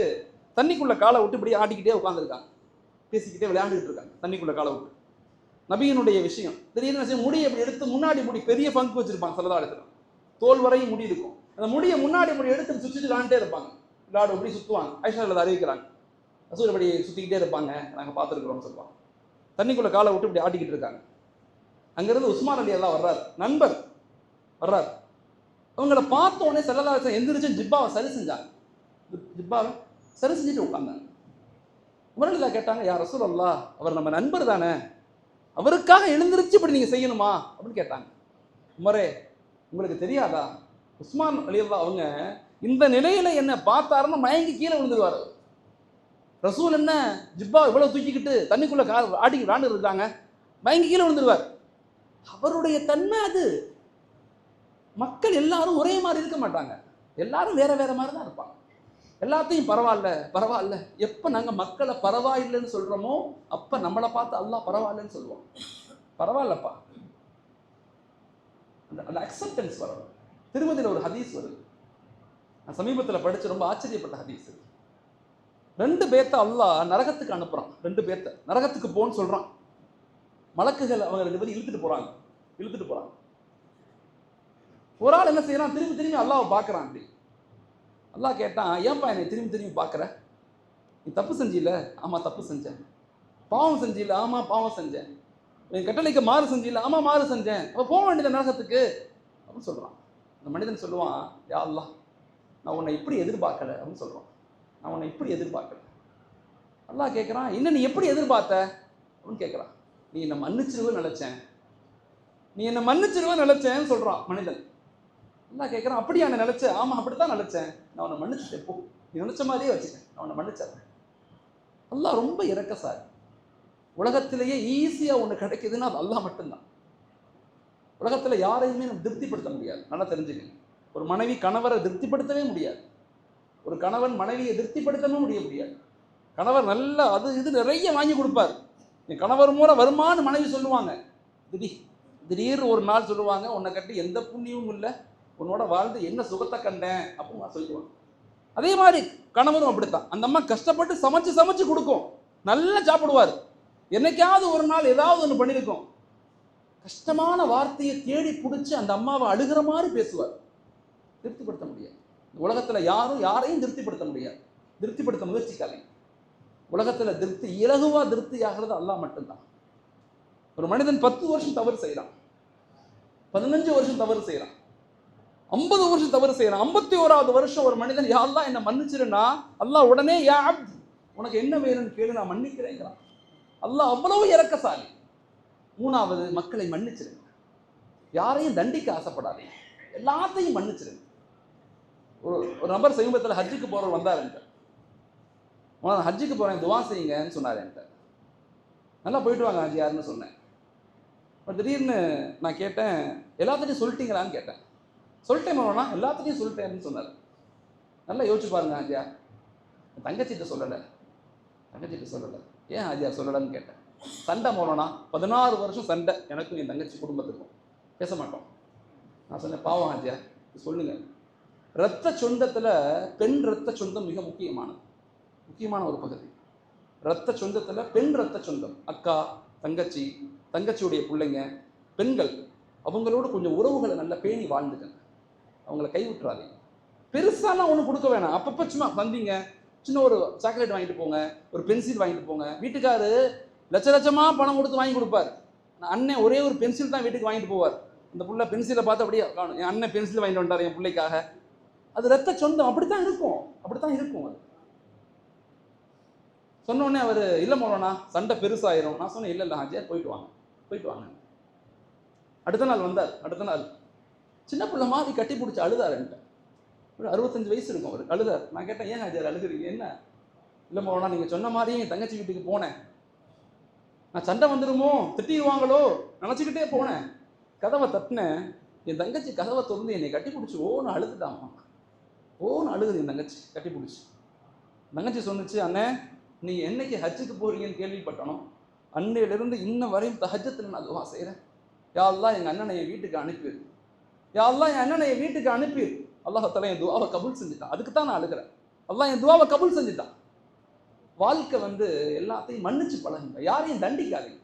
தண்ணிக்குள்ள காலை விட்டு இப்படி ஆட்டிக்கிட்டே உட்காந்துருக்காங்க. பேசிக்கிட்டே விளையாண்டுட்டு இருக்காங்க தண்ணிக்குள்ள காலை விட்டு. நபியினுடைய விஷயம் திடீர்னு முடி அப்படி எடுத்து முன்னாடி முடி பெரிய பங்கு வச்சிருப்பாங்க ஸல்லல்லாஹு அலைஹி வஸல்லம். தோல் வரையும் முடி இருக்கும். அந்த முடியை முன்னாடி முடி எடுத்து சுற்றிட்டு விளையாண்டே இருப்பாங்க. விளையாடு இப்படி சுற்றுவாங்க. ஆயிஷா அதை அறிவிக்கிறாங்க, ரசூல் இப்படி சுற்றிக்கிட்டே இருப்பாங்க, நாங்கள் பார்த்துருக்குறோம்னு சொல்லுவாங்க. தண்ணிக்குள்ள காலை விட்டு இப்படி ஆட்டிக்கிட்டு இருக்காங்க. அங்கிருந்து உஸ்மான் ரலியல்லாஹு வர்றாரு, நண்பர் வர்றாரு. அவங்கள பார்த்த உடனே ஸல்லல்லாஹு அலைஹி வஸல்லம் எந்திரிச்சு ஜிப்பாவை சரி செஞ்சாங்க. ஜிப்பாவை சரி செஞ்சுட்டு உட்கார்ந்தாங்க. உமர் கேட்டாங்க, யா ரசூலல்லாஹ், அவர் நம்ம நண்பர் தானே, அவருக்காக எழுந்திருச்சு இப்படி நீங்க செய்யணுமா அப்படின்னு கேட்டாங்க. உமரே, உங்களுக்கு தெரியாதா, உஸ்மான் ரலியல்லாஹு அவங்க இந்த நிலையில என்ன பார்த்தாருன்னா மயங்கி கீழே விழுந்துருவாரு. ரசூல் என்ன ஜிப்பா இவ்வளவு தூக்கிக்கிட்டு தண்ணிக்குள்ள ஆடி விளாண்டு இருக்காங்க, மயங்கி கீழே விழுந்துருவார். அவருடைய தன்மை அது. மக்கள் எல்லாரும் ஒரே மாதிரி இருக்க மாட்டாங்க, எல்லாரும் வேற வேற மாதிரி தான் இருப்பாங்க. எல்லாத்தையும் பரவாயில்ல பரவாயில்ல, எப்ப நாங்க மக்களை பரவாயில்லைன்னு சொல்றோமோ அப்ப நம்மளை பார்த்து அல்லாஹ் பரவாயில்லன்னு சொல்லுவோம். பரவாயில்லப்பா, அந்த அக்செப்டன்ஸ் வரணும். திருமதியில் ஒரு ஹதீஸ் வருது, நான் சமீபத்தில் படிச்சு ரொம்ப ஆச்சரியப்பட்ட ஹதீஸ். 2 பேர்த்த அல்லாஹ் நரகத்துக்கு அனுப்புறான். 2 பேர்த்த நரகத்துக்கு போன்னு சொல்றான். மலக்குகள் அவங்க 2 பேரும் இழுத்துட்டு போறாங்க. ஒரு ஆள் என்ன செய்யறான், திரும்பி அல்லாஹ்வை பார்க்கறான். அப்படி அல்லாஹ் கேட்டான், ஏன்பா என்னை திரும்பி பார்க்கற, நீ தப்பு செஞ்சில? ஆமா தப்பு செஞ்சேன். பாவம் செஞ்சில? ஆமா பாவம் செஞ்சேன். என் கட்டளைக்கு மாறு செஞ்சில? ஆமா மாறு செஞ்சேன். அப்ப போக வேண்டியது நரகத்துக்கு அப்படின்னு சொல்றான். அந்த மனிதன் சொல்லுவான், யா அல்லாஹ், நான் உன்னை இப்படி எதிர்பார்க்கல அப்படின்னு சொல்றான். நான் உன்னை இப்படி எதிர்பார்க்கல. அல்லாஹ் கேட்குறான், இன்னும் நீ எப்படி எதிர்பார்த்த அப்படின்னு கேட்குறான். நீ என்னை மன்னிச்சிருவேன்னு நினைச்சேன்னு சொல்றான் மனிதன். அல்லாஹ் கேட்குறான், அப்படியா நான் நினைச்சேன்? ஆமா அப்படித்தான் நினைச்சேன், நான் உன்னை மன்னிச்சுட்டேன், போ, நீ நினைச்ச மாதிரியே வச்சுட்டேன், நான் உன்னை மன்னிச்சேன். அல்லாஹ் ரொம்ப இரக்கசாலி. உலகத்திலேயே ஈஸியா ஒன்று கிடைக்குதுன்னா அது அல்லாஹ் மட்டும்தான். உலகத்தில் யாரையுமே நம்ம திருப்திப்படுத்த முடியாது, நல்லா தெரிஞ்சுக்கங்க. ஒரு மனைவி கணவரை திருப்திப்படுத்தவே முடியாது, ஒரு கணவன் மனைவியை திருப்திப்படுத்தவும் முடியாது. கணவர் நல்ல அது இது நிறைய வாங்கி கொடுப்பார், என் கணவர் மூலம் வருமானு மனைவி சொல்லுவாங்க. திடீர்னு ஒரு நாள் சொல்லுவாங்க, உன்னை கட்டி எந்த புண்ணியமும் இல்லை, உன்னோட வாழ்ந்து என்ன சுகத்தை கண்டேன் அப்படின்னு நான் சொல்லுவாங்க. அதே மாதிரி கணவரும் அப்படித்தான். அந்த அம்மா கஷ்டப்பட்டு சமைச்சு கொடுக்கும், நல்லா சாப்பிடுவார். என்னைக்காவது ஒரு நாள் ஏதாவது ஒன்று பண்ணியிருக்கோம், கஷ்டமான வார்த்தையை தேடி பிடிச்சி அந்த அம்மாவை அழுகிற மாதிரி பேசுவார். திருப்திப்படுத்த முடியாது. உலகத்தில் யாரையும் திருப்திப்படுத்த முடியாது. திருப்திப்படுத்த முயற்சிக்காதீங்க. உலகத்தில் இலகுவா திருப்தி ஆகிறது அல்லாஹ் மட்டும்தான். ஒரு மனிதன் 10 வருஷம் தவறு செய்யறான், 15 வருஷம் தவறு செய்யறான், 50 வருஷம் தவறு செய்யறான். 51வது வருஷம் ஒரு மனிதன், யா அல்லாஹ் என்னை மன்னிச்சிருன்னா, அல்லாஹ் உடனே யா அப்த் உனக்கு என்ன வேணும்னு கேளு, நான் மன்னிக்கிறேங்கிறான். அல்லாஹ் அவ்வளவு இரக்கசாலி. 3வது, மக்களை மன்னிச்சிருங்க. யாரையும் தண்டிக்க ஆசைப்படாதீங்க, எல்லாத்தையும் மன்னிச்சிருங்க. ஒரு நபர் சமீபத்தில் ஹஜ்ஜுக்கு போறவர் வந்தார் என்கிட்ட. ஹஜ்ஜுக்கு போறேன், துவா செய்யுங்கன்னு சொன்னார் என்கிட்ட. நல்லா போயிட்டு வாங்க ஹஜ்ஜியாருன்னு சொன்னேன். திடீர்னு நான் கேட்டேன், எல்லாத்தையும் சொல்லிட்டீங்களான்னு கேட்டேன். சொல்லிட்டேன் மோனா, எல்லாத்தையும் சொல்லிட்டேன்னு சொன்னார். நல்லா யோசிச்சு பாருங்க ஹஜ்ஜியா, தங்கச்சிட்ட சொல்லலை. ஏன் ஹஜ்ஜியா சொல்லலைன்னு கேட்டேன். சண்டை மோனா, 16 வருஷம் சண்டை எனக்கும் என் தங்கச்சி குடும்பத்துக்கும், பேச மாட்டோம். நான் சொன்னேன், பாவம் ஹஜ்ஜியா சொல்லுங்க. இரத்த சொந்தத்தில் பெண் இரத்த சொந்தம் மிக முக்கியமான ஒரு பகுதி. இரத்த சொந்தத்தில் பெண் இரத்த சொந்தம், அக்கா, தங்கச்சியுடைய பிள்ளைங்க, பெண்கள், அவங்களோட கொஞ்சம் உறவுகளை நல்லா பேணி வாழ்ந்துக்கங்க. அவங்கள கைவிட்டுறாதீங்க. பெருசாலாம் ஒன்றும் கொடுக்க வேணாம். அப்பப்போ சும்மா வந்தீங்க, சின்ன ஒரு சாக்லேட் வாங்கிட்டு போங்க, ஒரு பென்சில் வாங்கிட்டு போங்க. வீட்டுக்காரு லட்சமாக பணம் கொடுத்து வாங்கி கொடுப்பார். அண்ணன் ஒரே ஒரு பென்சில் தான் வீட்டுக்கு வாங்கிட்டு போவார். அந்த புள்ள பென்சிலை பார்த்து அப்படியே காணும், என் அண்ணன் பென்சில் வாங்கிட்டு வந்துட்டார் என் பிள்ளைக்காக. அது ரத்த சொந்தம், அப்படித்தான் இருக்கும். அது சொன்னோடனே அவர், இல்லை மோனா சண்டை பெருசாயிரும். நான் சொன்னேன், இல்லை ஹாஜியார் போயிட்டு வாங்க. அடுத்த நாள் வந்தார். அடுத்த நாள் சின்ன பிள்ளை மாதிரி கட்டி பிடிச்சி அழுதார். என்கிட்ட ஒரு 65 வயசு இருக்கும் அவர், அழுதார். நான் கேட்டேன், ஏன் ஹாஜியார் அழுகுறீங்க, என்ன? இல்லை மோனா, நீங்கள் சொன்ன மாதிரியே என் தங்கச்சி வீட்டுக்கு போனேன், நான் சண்டை வந்துடுமோ திட்டிடுவாங்களோ நினச்சிக்கிட்டே போனேன். கதவை தட்டினேன், என் தங்கச்சி கதவை திறந்து என்னை கட்டி பிடிச்சி ஓன்னு அழுதுட்டாமா. அழுகுது என் தங்கச்சி கட்டி பிடிச்சி. தங்கச்சி சொன்னிச்சு, அண்ணே நீ என்னைக்கு ஹஜ்ஜுக்கு போறீங்கன்னு கேள்விப்பட்டனோ அன்னையிலிருந்து இன்ன வரையும் தஹஜ்ஜத்தில் நான் துவா செய்கிறேன். யா அல்லாஹ் எங்கள் அண்ணனை என் வீட்டுக்கு அனுப்பிடு, அல்லாஹ் என் துவாவை கபூல் செஞ்சுட்டான். அதுக்கு தான் நான் அழுகிறேன். அல்லாஹ் என் துவாவை கபூல் செஞ்சுட்டான். வாழ்க்கை எல்லாத்தையும் மன்னிச்சு பழகுங்க, யாரையும் தண்டிக்காதீங்க.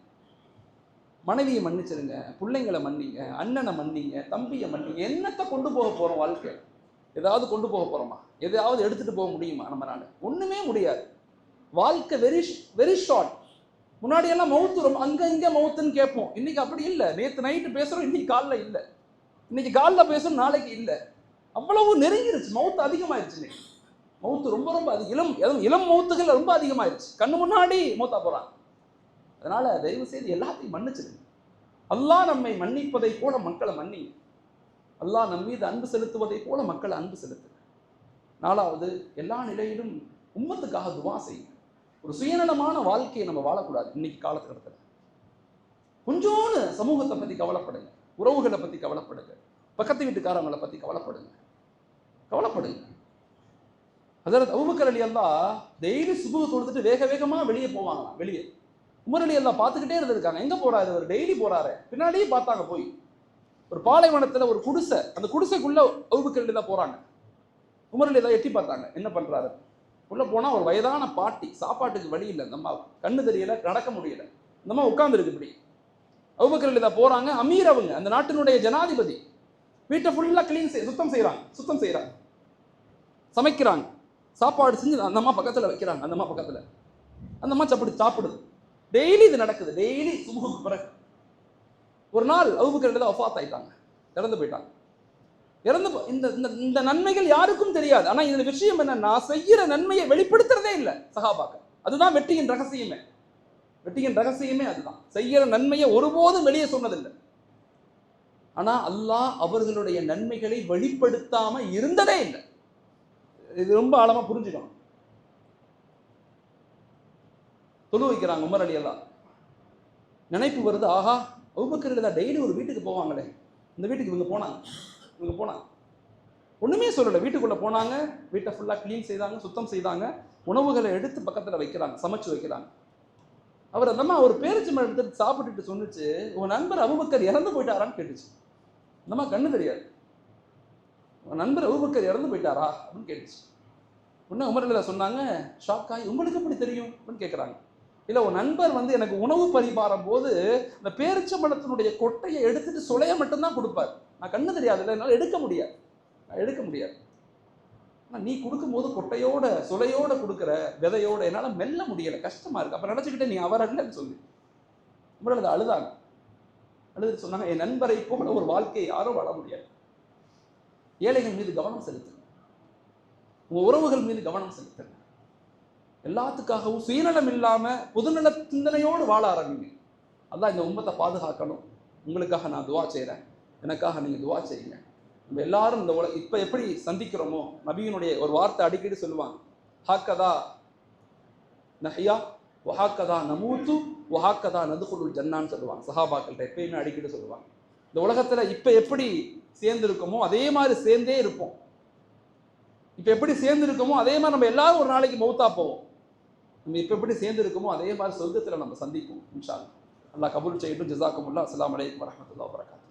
மனைவியை மன்னிச்சிருங்க, பிள்ளைங்களை மன்னிங்க, அண்ணனை மன்னிங்க, தம்பியை மன்னிங்க. என்னத்தை கொண்டு போக போகிறோம்? வாழ்க்கை ஏதாவது கொண்டு போக போகிறோமா? எதையாவது எடுத்துகிட்டு போக முடியுமா நம்மளால? ஒன்றுமே முடியாது. வாழ்க்கை வெரி ஷார்ட். முன்னாடியெல்லாம் மவுத்து ரொம்ப இங்கே மவுத்துன்னு கேட்போம். இன்னைக்கு அப்படி இல்லை. நேற்று நைட்டு பேசுகிறோம், இன்னைக்கு காலைல இல்லை. இன்னைக்கு காலைல பேசுகிறோம், நாளைக்கு இல்லை. அவ்வளவு நெருங்கிருச்சு, மவுத்து அதிகமாகிடுச்சு. மௌத்து ரொம்ப ரொம்ப அதிகம், இளம் மௌத்துகள் ரொம்ப அதிகமாயிருச்சு. கண்ணு முன்னாடி மௌத்தா போறாங்க. அதனால தயவு செய்து எல்லாத்தையும் மன்னிச்சிருங்க. அல்லாஹ் நம்மை மன்னிப்பதை போல மக்களை மன்னிங்க. அல்லாஹ் நம் மீது அன்பு செலுத்துவதை போல மக்களை அன்பு செலுத்துங்க. 4வது, எல்லா நிலையிலும் உம்மத்துக்காக துவா செய்யுங்க. ஒரு சுயநலமான வாழ்க்கையை நம்ம வாழக்கூடாது. இன்னைக்கு காலகட்டத்தில் கொஞ்சோன்னு சமூகத்தை பற்றி கவலைப்படுங்க, உறவுகளை பற்றி கவலைப்படுங்க, பக்கத்து வீட்டுக்காரங்களை பற்றி கவலைப்படுங்க. ஹஜ்ரத் அபூபக்கர் ரலியல்லாஹு டெய்லி சுபஹ் தொழுதுட்டு வேக வேகமாக வெளியே போவாங்களாம். வெளியே உமர் ரலியல்லாஹு பார்த்துக்கிட்டே இருந்திருக்காங்க. எங்கே போறாரு அவர்? டெய்லி போறாரு. பின்னாடியே பார்த்தாங்க. போய் ஒரு பாலைவனத்தில் ஒரு குடிசை, அந்த குடிசைக்குள்ள அபூபக்கர் ரலியல்லாஹு போறாங்க. உமர் ரலியல்லாஹு எட்டி பார்த்தாங்க, என்ன பண்றாரு. உள்ள போனா ஒரு வயதான பாட்டி, சாப்பாட்டுக்கு வழி இல்லை, இந்த அம்மா கண்ணு தெரியல, நடக்க முடியல, இந்த அம்மா உட்கார்ந்துருக்கு. இப்படி அபூபக்கர் ரலியல்லாஹு போறாங்க. அமீர் அவங்க, அந்த நாட்டினுடைய ஜனாதிபதி. வீட்டை ஃபுல்லா சுத்தம் செய்யறாங்க, சமைக்கிறாங்க, சாப்பாடு செஞ்சு அந்த அம்மா பக்கத்தில் வைக்கிறாங்க. அந்த அம்மா சாப்பிடுது. டெய்லி இது நடக்குது. டெய்லி சுபஹுக்கு பிறகு ஒரு நாள் அபூபக்கர் ரலியல்லாஹு வஃபாத் ஆயிட்டாங்க, இறந்து போயிட்டாங்க. இந்த நன்மைகள் யாருக்கும் தெரியாது. ஆனா இந்த விஷயம் என்னன்னா, செய்யற நன்மையை வெளிப்படுத்துறதே இல்லை சஹாபாக்கள். அதுதான் வெற்றியின் ரகசியமே அதுதான். செய்யற நன்மையை ஒருபோதும் வெளியே சொன்னதில்லை. ஆனா அல்லாஹ் அவர்களுடைய நன்மைகளை வெளிப்படுத்தாம இருந்ததே இல்லை. இது ரொம்ப ஆழமா புரிஞ்சுக்கணும். தொழு வைக்கிறாங்க உமர் ரலியல்லாஹு. நினைப்பு வருது, ஆஹா அபூபக்கர் ரலியல்லாஹு டெய்லி ஒரு வீட்டுக்கு போவாங்களே, இந்த வீட்டுக்கு இவங்க போனாங்க. ஒண்ணுமே சொல்லலை. வீட்டுக்குள்ள போனாங்க, வீட்டை ஃபுல்லா கிளீன் செய்தாங்க, சுத்தம் செய்தாங்க, உணவுகளை எடுத்து பக்கத்துல வைக்கிறாங்க, சமைச்சு வைக்கிறாங்க. அவர் அந்தம்மா ஒரு பேரிச்சம்பழம் எடுத்துட்டு சாப்பிட்டுட்டு சொன்னிச்சு, உன் நண்பர் அபூபக்கர் இறந்து போயிட்டாரான்னு கேட்டுச்சு. அந்தம்மா கண்ணு தெரியாது. உன் நண்பர் அபூபக்கர் இறந்து போயிட்டாரா அப்படின்னு கேட்டுச்சு. உடனே உமர் ரலியல்லாஹு சொன்னாங்க, ஷாக்காய், உங்களுக்கு எப்படி தெரியும் அப்படின்னு கேட்குறாங்க. இல்லை, உன் நண்பர் வந்து எனக்கு உணவு பரிமாறும் போது இந்த பேரிச்சம்பழத்தினுடைய கொட்டையை எடுத்துட்டு சுளைய மட்டும்தான் கொடுப்பார். நான் கண்ணு தெரியாது, இல்லை, என்னால் எடுக்க முடியாது. ஆனால் நீ கொடுக்கும்போது கொட்டையோட சுளையோட கொடுக்குற, விதையோட என்னால் மெல்ல முடியலை, கஷ்டமா இருக்கு. அப்போ நினச்சிக்கிட்டே நீ அவர் அல்லன்னு சொல்லி உமர் ரலியல்லாஹு அழுதாங்க. அழுது சொன்னாங்க, என் நண்பரை போல ஒரு வாழ்க்கையை யாரும் வாழ முடியாது. ஏழைகள் மீது கவனம் செலுத்துங்க, உங்க உறவுகள் மீது கவனம் செலுத்துங்க. எல்லாத்துக்காகவும் சுயநலம் இல்லாம பொதுநல சிந்தனையோடு வாழ ஆரம்பிங்க. அல்லாஹ் இந்த உம்மத்தை பாதுகாக்கணும். உங்களுக்காக நான் துவா செய்கிறேன், எனக்காக நீங்க துவா செய்யுங்க. நம்ம எல்லாரும் இந்த இப்ப எப்படி சந்திக்கிறோமோ, நபியினுடைய ஒரு வார்த்தை அடிக்கடி சொல்லுவாங்க, ஹாக்கதா நஹ்யா வஹாக்கதா நமூத்து வஹாக்கதா நதுகுலுல் ஜன்னான்னு சொல்லுவாங்க. சஹாபாக்கள்கிட்ட எப்பயுமே அடிக்கடி சொல்லுவாங்க, இந்த உலகத்துல இப்ப எப்படி சேர்ந்து இருக்கோமோ அதே மாதிரி சேர்ந்தே இருப்போம். இப்ப எப்படி சேர்ந்து இருக்கோமோ அதே மாதிரி நம்ம எல்லாரும் ஒரு நாளைக்கு மௌத்தா போவோம். நம்ம இப்ப எப்படி சேர்ந்து இருக்கோமோ அதே மாதிரி சொர்க்கத்துல நம்ம சந்திப்போம் இன்ஷா அல்லாஹ். அல்லாஹ் கபூல் செய்யட்டும். ஜஸாக்குமுல்லாஹ். அஸ்ஸலாமு அலைக்கும் வரஹ்மத்துல்லாஹி வபரகாத்துஹு.